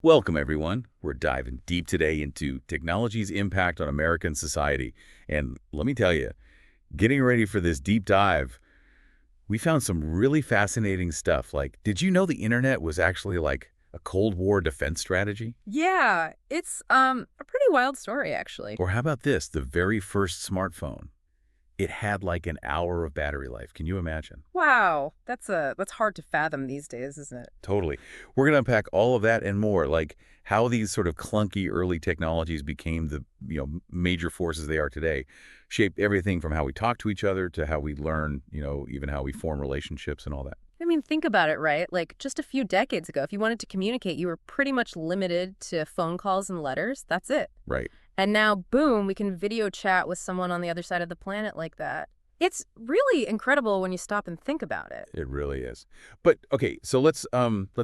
Welcome, everyone. We're diving deep today into technology's impact on American society. And let me tell you, getting ready for this deep dive, we found some really fascinating stuff. Like, did you know the internet was actually like a Cold War defense strategy? Yeah, it's a pretty wild story actually. Or how about this, the very first smartphone? It had like an hour of battery life. Can you imagine? Wow, that's hard to fathom these days, isn't it? Totally. We're going to unpack all of that and more, like how these sort of clunky early technologies became the, major forces they are today, shaped everything from how we talk to each other to how we learn, even how we form relationships and all that. I mean, think about it, right? Like just a few decades ago, if you wanted to communicate, you were pretty much limited to phone calls and letters. That's it. Right. And now, boom, we can video chat with someone on the other side of the planet like that. It's really incredible when you stop and think about it. It really is. But okay, so let's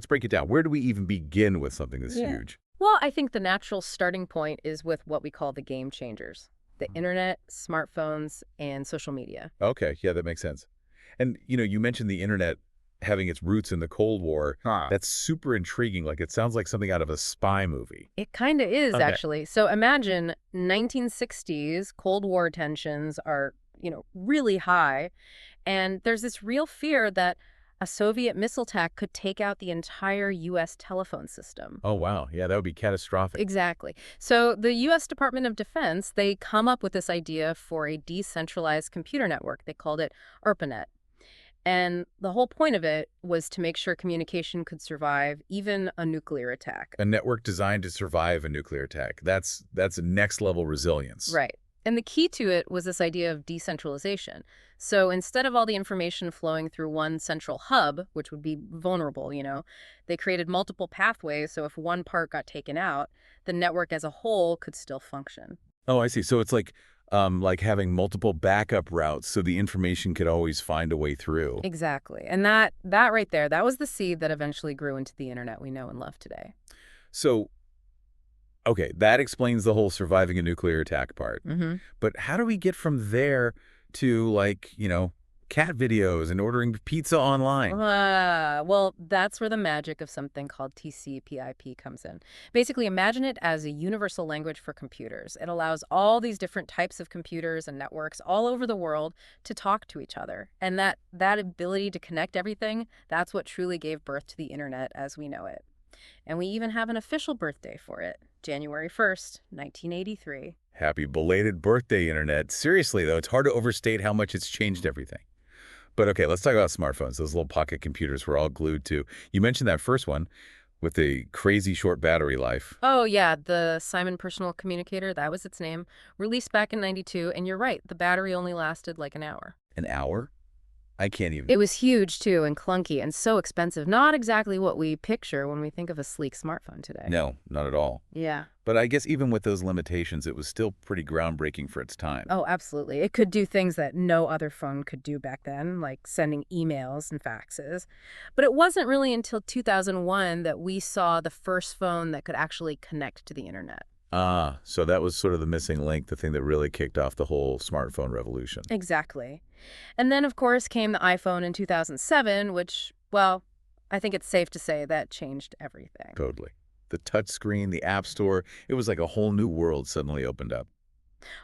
break it down. Where do we even begin with something this Yeah. huge? Well, I think the natural starting point is with what we call the game changers, the internet, smartphones, and social media. Okay, yeah, that makes sense. And you mentioned the internet having its roots in the Cold War. That's super intriguing. Like it sounds like something out of a spy movie. It kind of is, Okay. actually. So imagine 1960s Cold War tensions are, really high. And there's this real fear that a Soviet missile attack could take out the entire U.S. telephone system. Oh, wow. Yeah, that would be catastrophic. Exactly. So the U.S. Department of Defense, they come up with this idea for a decentralized computer network. They called it ARPANET. And the whole point of it was to make sure communication could survive even a nuclear attack. A network designed to survive a nuclear attack. That's a next level resilience. Right. And the key to it was this idea of decentralization. So instead of all the information flowing through one central hub, which would be vulnerable, they created multiple pathways. So if one part got taken out, the network as a whole could still function. Oh, I see. So it's like having multiple backup routes so the information could always find a way through. Exactly. And that right there, that was the seed that eventually grew into the internet we know and love today. So, okay, that explains the whole surviving a nuclear attack part. Hmm. But how do we get from there to cat videos and ordering pizza online? Well, that's where the magic of something called TCP/IP comes in. Basically, imagine it as a universal language for computers. It allows all these different types of computers and networks all over the world to talk to each other. And that ability to connect everything, that's what truly gave birth to the internet as we know it. And we even have an official birthday for it, January 1st, 1983. Happy belated birthday, Internet. Seriously, though, it's hard to overstate how much it's changed everything. But okay, let's talk about smartphones, those little pocket computers we're all glued to. You mentioned that first one with the crazy short battery life. Oh, yeah, the Simon Personal Communicator, that was its name, released back in '92. And you're right, the battery only lasted like an hour. An hour? I can't even. It was huge, too, and clunky and so expensive. Not exactly what we picture when we think of a sleek smartphone today. No, not at all. Yeah. But I guess even with those limitations, it was still pretty groundbreaking for its time. Oh, absolutely. It could do things that no other phone could do back then, like sending emails and faxes. But it wasn't really until 2001 that we saw the first phone that could actually connect to the internet. Ah, so that was sort of the missing link, the thing that really kicked off the whole smartphone revolution. Exactly. And then, of course, came the iPhone in 2007, which, well, I think it's safe to say that changed everything. Totally. The touch screen, the app store, it was like a whole new world suddenly opened up.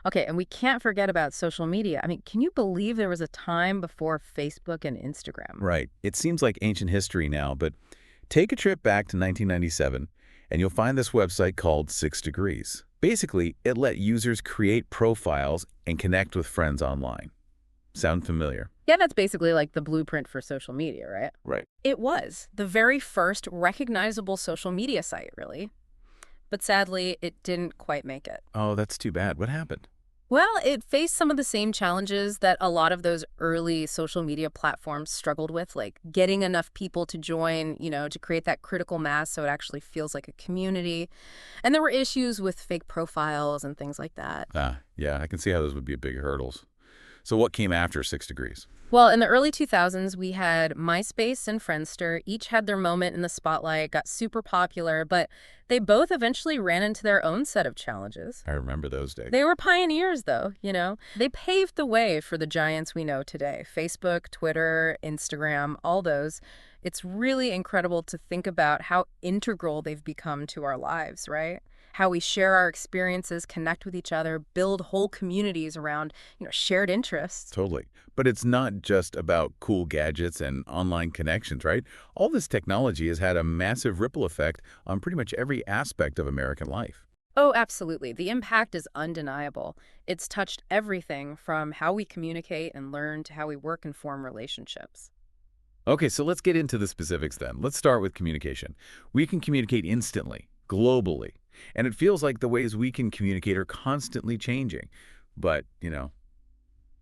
Okay, and we can't forget about social media. I mean, can you believe there was a time before Facebook and Instagram? Right. It seems like ancient history now, but take a trip back to 1997, and you'll find this website called 6 Degrees. Basically, it let users create profiles and connect with friends online. Sound familiar? Yeah, that's basically like the blueprint for social media, right? Right. It was the very first recognizable social media site, really. But sadly, it didn't quite make it. Oh, that's too bad. What happened? Well, it faced some of the same challenges that a lot of those early social media platforms struggled with, like getting enough people to join, to create that critical mass so it actually feels like a community. And there were issues with fake profiles and things like that. Ah, yeah, I can see how those would be big hurdles. So what came after 6 Degrees? Well, in the early 2000s, we had MySpace and Friendster. Each had their moment in the spotlight, got super popular, but they both eventually ran into their own set of challenges. I remember those days. They were pioneers, though, They paved the way for the giants we know today. Facebook, Twitter, Instagram, all those. It's really incredible to think about how integral they've become to our lives, right? How we share our experiences, connect with each other, build whole communities around, shared interests. Totally. But it's not just about cool gadgets and online connections, right? All this technology has had a massive ripple effect on pretty much every aspect of American life. Oh, absolutely. The impact is undeniable. It's touched everything from how we communicate and learn to how we work and form relationships. Okay, so let's get into the specifics then. Let's start with communication. We can communicate instantly, globally, and it feels like the ways we can communicate are constantly changing. But,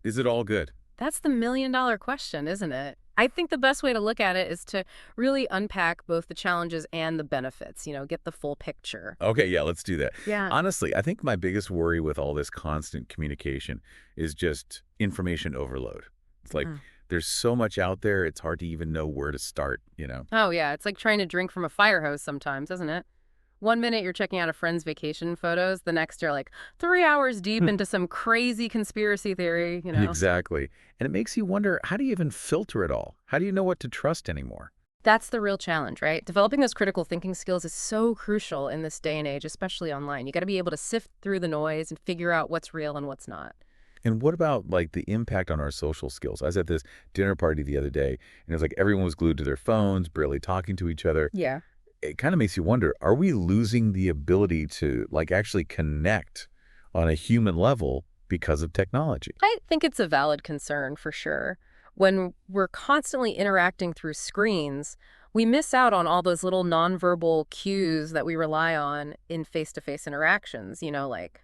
is it all good? That's the million-dollar question, isn't it? I think the best way to look at it is to really unpack both the challenges and the benefits, get the full picture. Okay, yeah, let's do that. Yeah. Honestly, I think my biggest worry with all this constant communication is just information overload. It's like Mm. there's so much out there, it's hard to even know where to start. Oh, yeah. It's like trying to drink from a fire hose sometimes, isn't it? One minute you're checking out a friend's vacation photos, the next you're like 3 hours deep into some crazy conspiracy theory. Exactly. And it makes you wonder, how do you even filter it all? How do you know what to trust anymore? That's the real challenge, right? Developing those critical thinking skills is so crucial in this day and age, especially online. You got to be able to sift through the noise and figure out what's real and what's not. And what about like the impact on our social skills? I was at this dinner party the other day, and it was like everyone was glued to their phones, barely talking to each other. Yeah. It kind of makes you wonder, are we losing the ability to like actually connect on a human level because of technology? I think it's a valid concern for sure. When we're constantly interacting through screens, we miss out on all those little nonverbal cues that we rely on in face-to-face interactions, like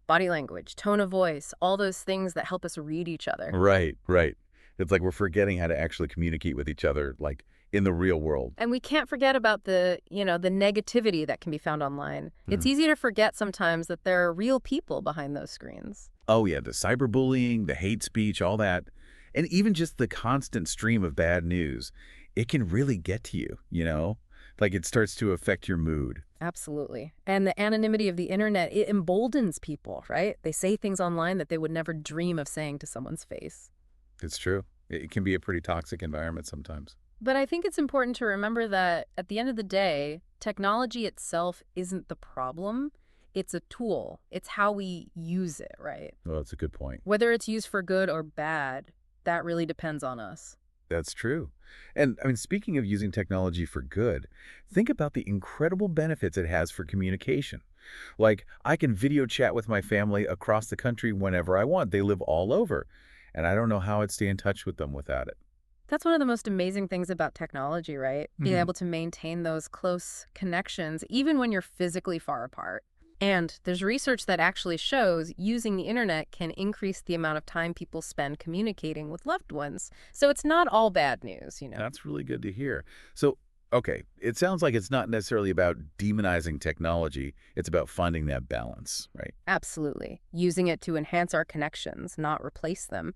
body language, tone of voice, all those things that help us read each other. Right, right. It's like we're forgetting how to actually communicate with each other, like in the real world. And we can't forget about the negativity that can be found online. It's Mhm. easy to forget sometimes that there are real people behind those screens. Oh, yeah, the cyberbullying, the hate speech, all that. And even just the constant stream of bad news, it can really get to you? Like it starts to affect your mood. Absolutely. And the anonymity of the internet, it emboldens people, right? They say things online that they would never dream of saying to someone's face. It's true. It can be a pretty toxic environment sometimes. But I think it's important to remember that at the end of the day, technology itself isn't the problem. It's a tool. It's how we use it, right? Well, that's a good point. Whether it's used for good or bad, that really depends on us. That's true. And I mean, speaking of using technology for good, think about the incredible benefits it has for communication. Like, I can video chat with my family across the country whenever I want. They live all over. And I don't know how I'd stay in touch with them without it. That's one of the most amazing things about technology, right? Being Mhm. able to maintain those close connections, even when you're physically far apart. And there's research that actually shows using the internet can increase the amount of time people spend communicating with loved ones. So it's not all bad news. That's really good to hear. So, okay, it sounds like it's not necessarily about demonizing technology. It's about finding that balance, right? Absolutely. Using it to enhance our connections, not replace them.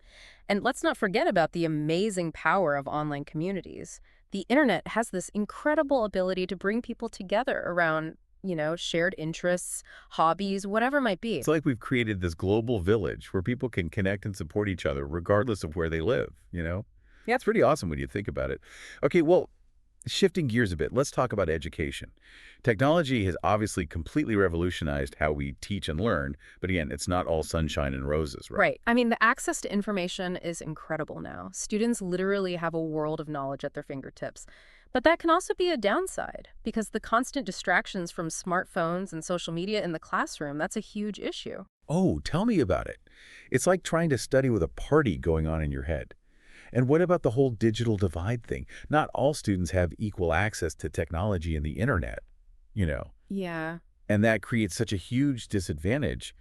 And let's not forget about the amazing power of online communities. The internet has this incredible ability to bring people together around, shared interests, hobbies, whatever it might be. It's like we've created this global village where people can connect and support each other regardless of where they live? Yeah, it's pretty awesome when you think about it. Okay, well, shifting gears a bit, let's talk about education. Technology has obviously completely revolutionized how we teach and learn, but again, it's not all sunshine and roses, right? Right. I mean, the access to information is incredible now. Students literally have a world of knowledge at their fingertips. But that can also be a downside because the constant distractions from smartphones and social media in the classroom, that's a huge issue. Oh, tell me about it. It's like trying to study with a party going on in your head. And what about the whole digital divide thing? Not all students have equal access to technology and the internet. Yeah. And that creates such a huge disadvantage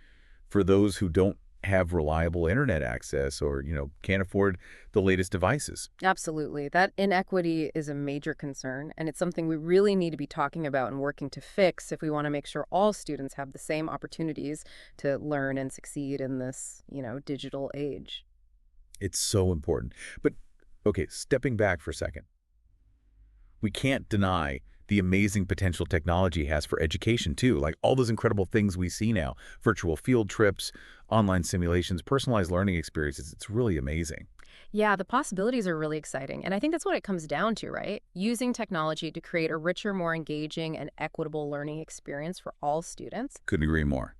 for those who don't have reliable internet access or can't afford the latest devices. Absolutely. That inequity is a major concern, and it's something we really need to be talking about and working to fix if we want to make sure all students have the same opportunities to learn and succeed in this digital age. It's so important. But, okay, stepping back for a second, we can't deny the amazing potential technology has for education, too. Like all those incredible things we see now, virtual field trips, online simulations, personalized learning experiences. It's really amazing. Yeah, the possibilities are really exciting. And I think that's what it comes down to, right? Using technology to create a richer, more engaging, and equitable learning experience for all students. Couldn't agree more.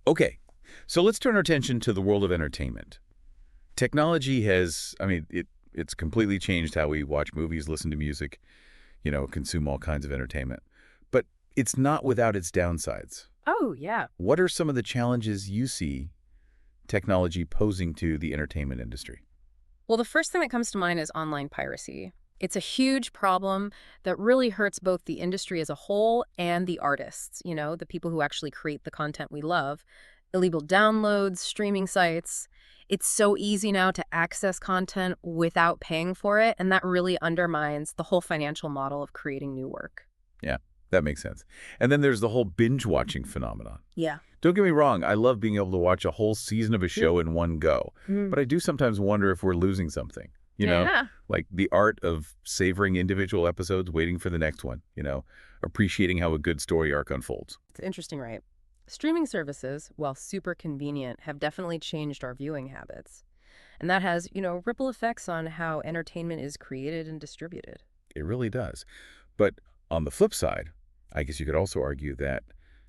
Okay, so let's turn our attention to the world of entertainment. Technology has, it's completely changed how we watch movies, listen to music, consume all kinds of entertainment. But it's not without its downsides. Oh, yeah. What are some of the challenges you see technology posing to the entertainment industry? Well, the first thing that comes to mind is online piracy. It's a huge problem that really hurts both the industry as a whole and the artists, the people who actually create the content we love. Illegal downloads, streaming sites. It's so easy now to access content without paying for it, and that really undermines the whole financial model of creating new work. Yeah, that makes sense. And then there's the whole binge-watching phenomenon. Yeah. Don't get me wrong, I love being able to watch a whole season of a show in one go. Mm. But I do sometimes wonder if we're losing something, Yeah. like the art of savoring individual episodes, waiting for the next one, appreciating how a good story arc unfolds. It's interesting, right? Streaming services, while super convenient, have definitely changed our viewing habits. And that has, ripple effects on how entertainment is created and distributed. It really does. But on the flip side, I guess you could also argue that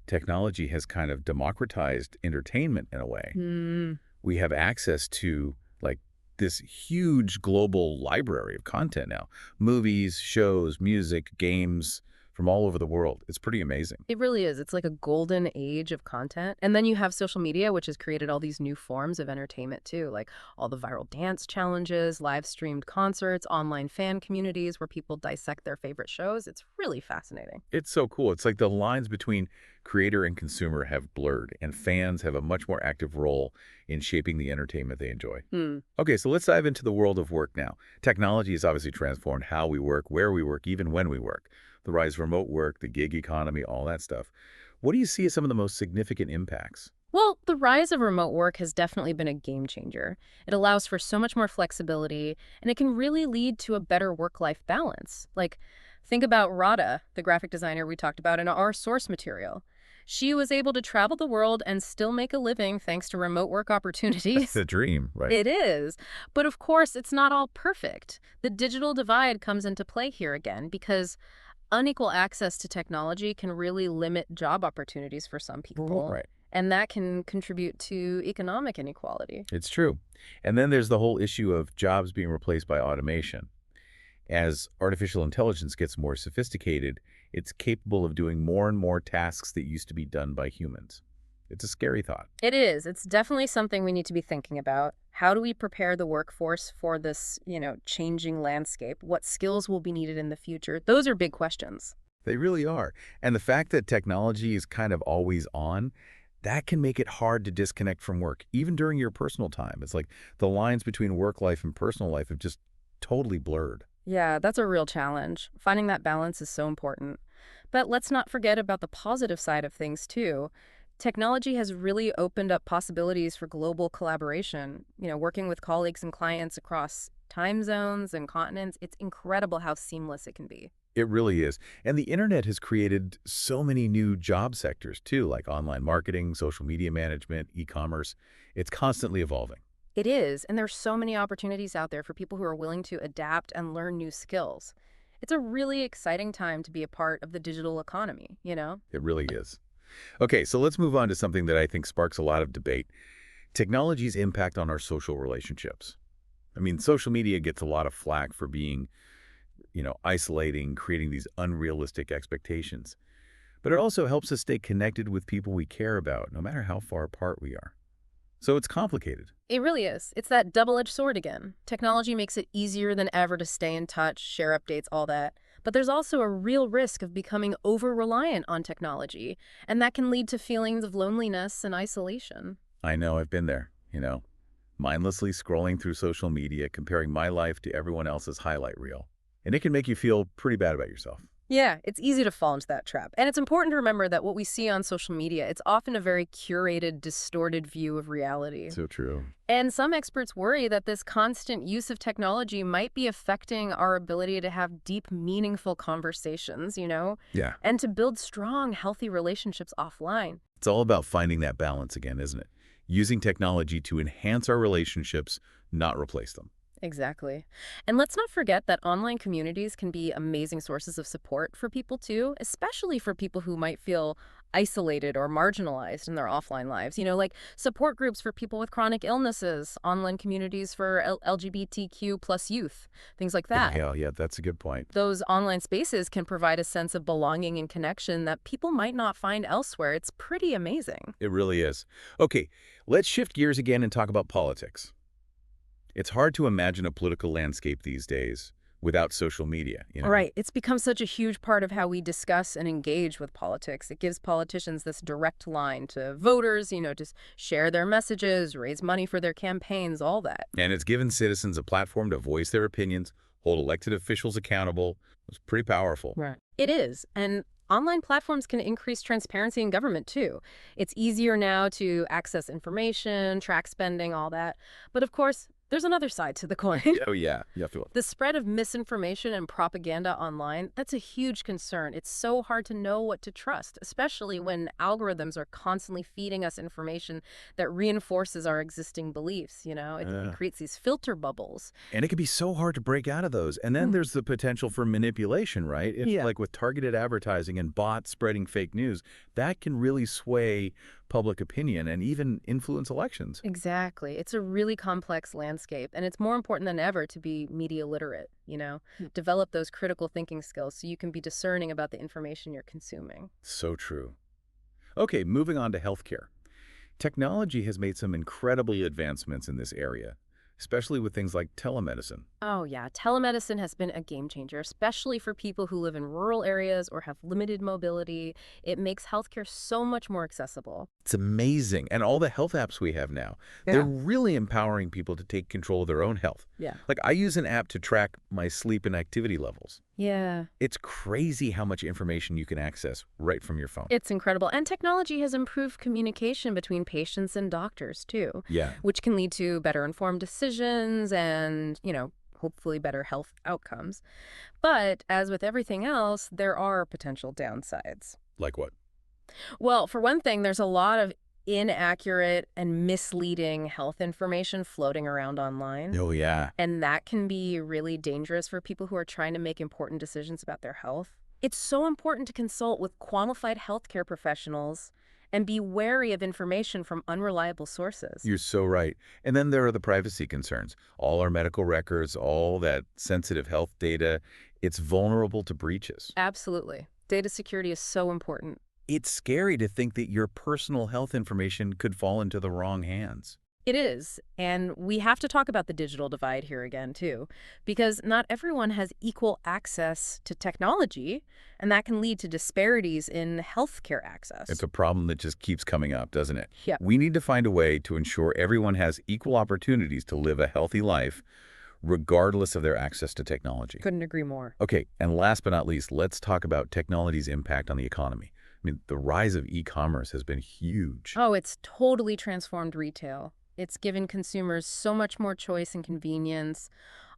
technology has kind of democratized entertainment in a way. Hmm. We have access to like this huge global library of content now. Movies, shows, music, games from all over the world. It's pretty amazing. It really is. It's like a golden age of content. And then you have social media, which has created all these new forms of entertainment too, like all the viral dance challenges, live streamed concerts, online fan communities where people dissect their favorite shows. It's really fascinating. It's so cool. It's like the lines between creator and consumer have blurred, and fans have a much more active role in shaping the entertainment they enjoy. Hmm. Okay, so let's dive into the world of work now. Technology has obviously transformed how we work, where we work, even when we work. The rise of remote work, the gig economy, all that stuff. What do you see as some of the most significant impacts? Well, the rise of remote work has definitely been a game changer. It allows for so much more flexibility, and it can really lead to a better work-life balance. Like, think about Rada, the graphic designer we talked about in our source material. She was able to travel the world and still make a living thanks to remote work That's opportunities. the dream, right? It is. But of course, it's not all perfect. The digital divide comes into play here again because unequal access to technology can really limit job opportunities for some people. Right. And that can contribute to economic inequality. It's true. And then there's the whole issue of jobs being replaced by automation. As artificial intelligence gets more sophisticated, it's capable of doing more and more tasks that used to be done by humans. It's a scary thought. It is. It's definitely something we need to be thinking about. How do we prepare the workforce for this, changing landscape? What skills will be needed in the future? Those are big questions. They really are. And the fact that technology is kind of always on, that can make it hard to disconnect from work, even during your personal time. It's like the lines between work life and personal life have just totally blurred. Yeah, that's a real challenge. Finding that balance is so important. But let's not forget about the positive side of things, too. Technology has really opened up possibilities for global collaboration. Working with colleagues and clients across time zones and continents, it's incredible how seamless it can be. It really is. And the internet has created so many new job sectors, too, like online marketing, social media management, e-commerce. It's constantly evolving. It is, and there's so many opportunities out there for people who are willing to adapt and learn new skills. It's a really exciting time to be a part of the digital economy. It really is. Okay, so let's move on to something that I think sparks a lot of debate. Technology's impact on our social relationships. Social media gets a lot of flack for being, isolating, creating these unrealistic expectations. But it also helps us stay connected with people we care about, no matter how far apart we are. So it's complicated. It really is. It's that double-edged sword again. Technology makes it easier than ever to stay in touch, share updates, all that. But there's also a real risk of becoming over-reliant on technology, and that can lead to feelings of loneliness and isolation. I know, I've been there, mindlessly scrolling through social media, comparing my life to everyone else's highlight reel. And it can make you feel pretty bad about yourself. Yeah, it's easy to fall into that trap. And it's important to remember that what we see on social media, it's often a very curated, distorted view of reality. So true. And some experts worry that this constant use of technology might be affecting our ability to have deep, meaningful conversations, Yeah. and to build strong, healthy relationships offline. It's all about finding that balance again, isn't it? Using technology to enhance our relationships, not replace them. Exactly. And let's not forget that online communities can be amazing sources of support for people too, especially for people who might feel isolated or marginalized in their offline lives. Like support groups for people with chronic illnesses, online communities for LGBTQ plus youth, things like Yeah, that. yeah, that's a good point. Those online spaces can provide a sense of belonging and connection that people might not find elsewhere. It's pretty amazing. It really is. Okay, let's shift gears again and talk about politics. It's hard to imagine a political landscape these days without social media. Right. It's become such a huge part of how we discuss and engage with politics. It gives politicians this direct line to voters, to share their messages, raise money for their campaigns, all that. And it's given citizens a platform to voice their opinions, hold elected officials accountable. It's pretty powerful. Right. It is. And online platforms can increase transparency in government, too. It's easier now to access information, track spending, all that. But of course, there's another side to the coin. Oh, yeah. You have to. The spread of misinformation and propaganda online, that's a huge concern. It's so hard to know what to trust, especially when algorithms are constantly feeding us information that reinforces our existing beliefs, It creates these filter bubbles. And it can be so hard to break out of those. And then there's the potential for manipulation, right? If, Yeah. like with targeted advertising and bots spreading fake news, that can really sway public opinion and even influence elections. Exactly. It's a really complex landscape, and it's more important than ever to be media literate. Develop those critical thinking skills so you can be discerning about the information you're consuming. So true. Okay, moving on to healthcare. Technology has made some incredible advancements in this area, especially with things like telemedicine. Oh, yeah. Telemedicine has been a game changer, especially for people who live in rural areas or have limited mobility. It makes healthcare so much more accessible. It's amazing. And all the health apps we have now, they're really empowering people to take control of their own health. Yeah. Like I use an app to track my sleep and activity levels. Yeah. It's crazy how much information you can access right from your phone. It's incredible. And technology has improved communication between patients and doctors, too, Yeah. which can lead to better informed decisions and, hopefully better health outcomes. But as with everything else, there are potential downsides. Like what? Well, for one thing, there's a lot of inaccurate and misleading health information floating around online. Oh, yeah. And that can be really dangerous for people who are trying to make important decisions about their health. It's so important to consult with qualified healthcare professionals and be wary of information from unreliable sources. You're so right. And then there are the privacy concerns. All our medical records, all that sensitive health data, it's vulnerable to breaches. Absolutely. Data security is so important. It's scary to think that your personal health information could fall into the wrong hands. It is. And we have to talk about the digital divide here again, too, because not everyone has equal access to technology, and that can lead to disparities in healthcare access. It's a problem that just keeps coming up, doesn't it? Yeah. We need to find a way to ensure everyone has equal opportunities to live a healthy life, regardless of their access to technology. Couldn't agree more. Okay, and last but not least, let's talk about technology's impact on the economy. I mean, the rise of e-commerce has been huge. Oh, it's totally transformed retail. It's given consumers so much more choice and convenience.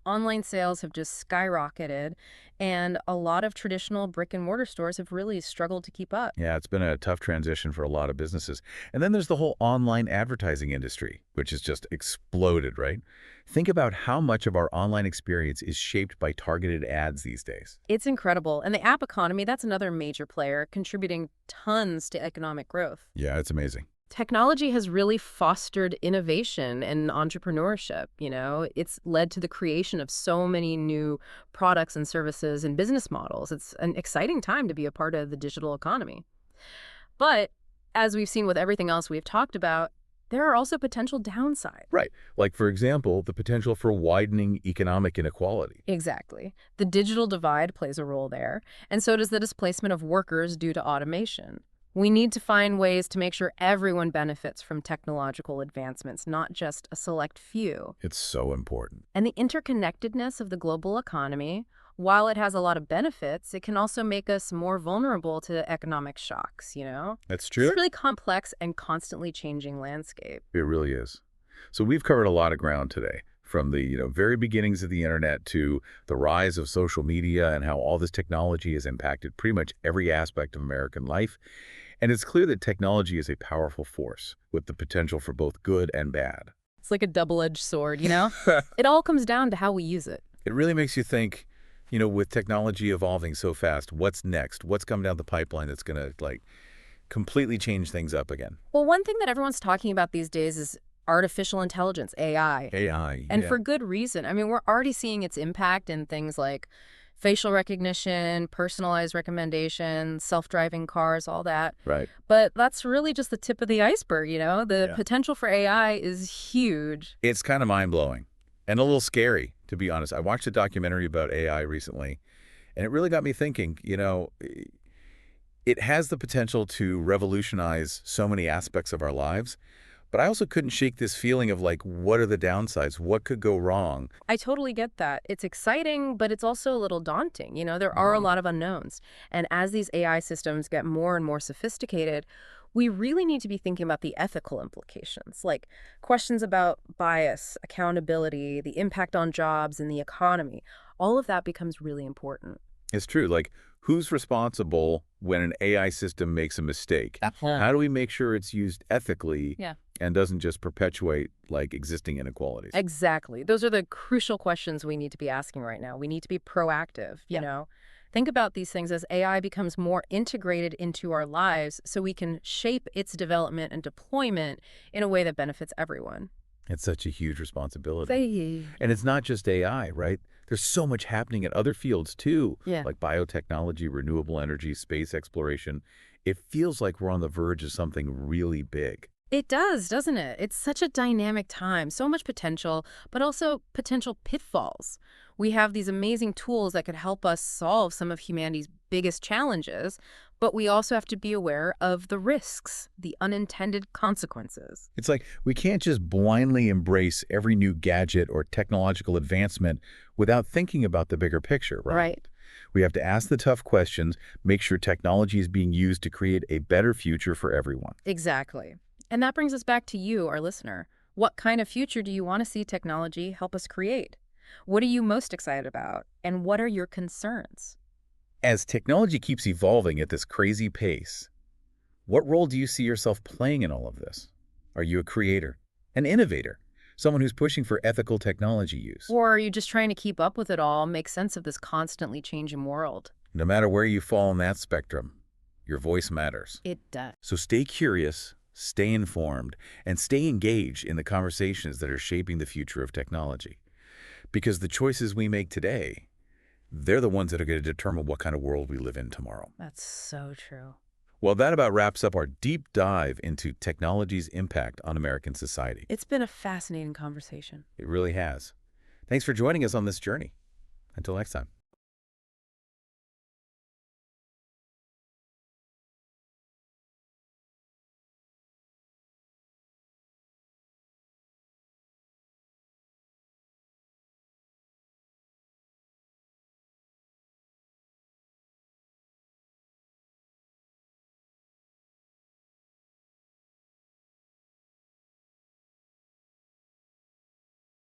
Online sales have just skyrocketed, and a lot of traditional brick-and-mortar stores have really struggled to keep up. Yeah, it's been a tough transition for a lot of businesses. And then there's the whole online advertising industry, which has just exploded, right? Think about how much of our online experience is shaped by targeted ads these days. It's incredible. And the app economy, that's another major player, contributing tons to economic growth. Yeah, it's amazing. Technology has really fostered innovation and entrepreneurship. It's led to the creation of so many new products and services and business models. It's an exciting time to be a part of the digital economy. But as we've seen with everything else we've talked about, there are also potential downsides. Right. Like, for example, the potential for widening economic inequality. Exactly. The digital divide plays a role there, and so does the displacement of workers due to automation. We need to find ways to make sure everyone benefits from technological advancements, not just a select few. It's so important. And the interconnectedness of the global economy, while it has a lot of benefits, it can also make us more vulnerable to economic shocks. That's It's true. a really complex and constantly changing landscape. It really is. So we've covered a lot of ground today, from the very beginnings of the internet to the rise of social media and how all this technology has impacted pretty much every aspect of American life. And it's clear that technology is a powerful force with the potential for both good and bad. It's like a double-edged sword, you know? It all comes down to how we use it. It really makes you think, with technology evolving so fast, what's next? What's coming down the pipeline that's going to, completely change things up again? Well, one thing that everyone's talking about these days is artificial intelligence, AI. AI, And yeah. for good reason. I mean, we're already seeing its impact in things like facial recognition, personalized recommendations, self-driving cars, all that. Right. But that's really just the tip of the iceberg, you know? The Yeah. potential for AI is huge. It's kind of mind-blowing and a little scary, to be honest. I watched a documentary about AI recently, and it really got me thinking, it has the potential to revolutionize so many aspects of our lives, but I also couldn't shake this feeling of what are the downsides? What could go wrong? I totally get that. It's exciting, but it's also a little daunting. You know, there are a lot of unknowns. And as these AI systems get more and more sophisticated, we really need to be thinking about the ethical implications, like questions about bias, accountability, the impact on jobs and the economy. All of that becomes really important. It's true. Who's responsible when an AI system makes a mistake? How do we make sure it's used ethically Yeah. and doesn't just perpetuate, existing inequalities? Exactly. Those are the crucial questions we need to be asking right now. We need to be proactive, you know? Think about these things as AI becomes more integrated into our lives so we can shape its development and deployment in a way that benefits everyone. It's such a huge responsibility. Say, And it's not just AI, right? There's so much happening in other fields, too, yeah. like biotechnology, renewable energy, space exploration. It feels like we're on the verge of something really big. It does, doesn't it? It's such a dynamic time, so much potential, but also potential pitfalls. We have these amazing tools that could help us solve some of humanity's biggest challenges, but we also have to be aware of the risks, the unintended consequences. It's like we can't just blindly embrace every new gadget or technological advancement without thinking about the bigger picture, right? Right. We have to ask the tough questions, make sure technology is being used to create a better future for everyone. Exactly. And that brings us back to you, our listener. What kind of future do you want to see technology help us create? What are you most excited about? And what are your concerns? As technology keeps evolving at this crazy pace, what role do you see yourself playing in all of this? Are you a creator, an innovator, someone who's pushing for ethical technology use? Or are you just trying to keep up with it all, make sense of this constantly changing world? No matter where you fall on that spectrum, your voice matters. It does. So stay curious, stay informed, and stay engaged in the conversations that are shaping the future of technology. Because the choices we make today, they're the ones that are going to determine what kind of world we live in tomorrow. That's so true. Well, that about wraps up our deep dive into technology's impact on American society. It's been a fascinating conversation. It really has. Thanks for joining us on this journey. Until next time.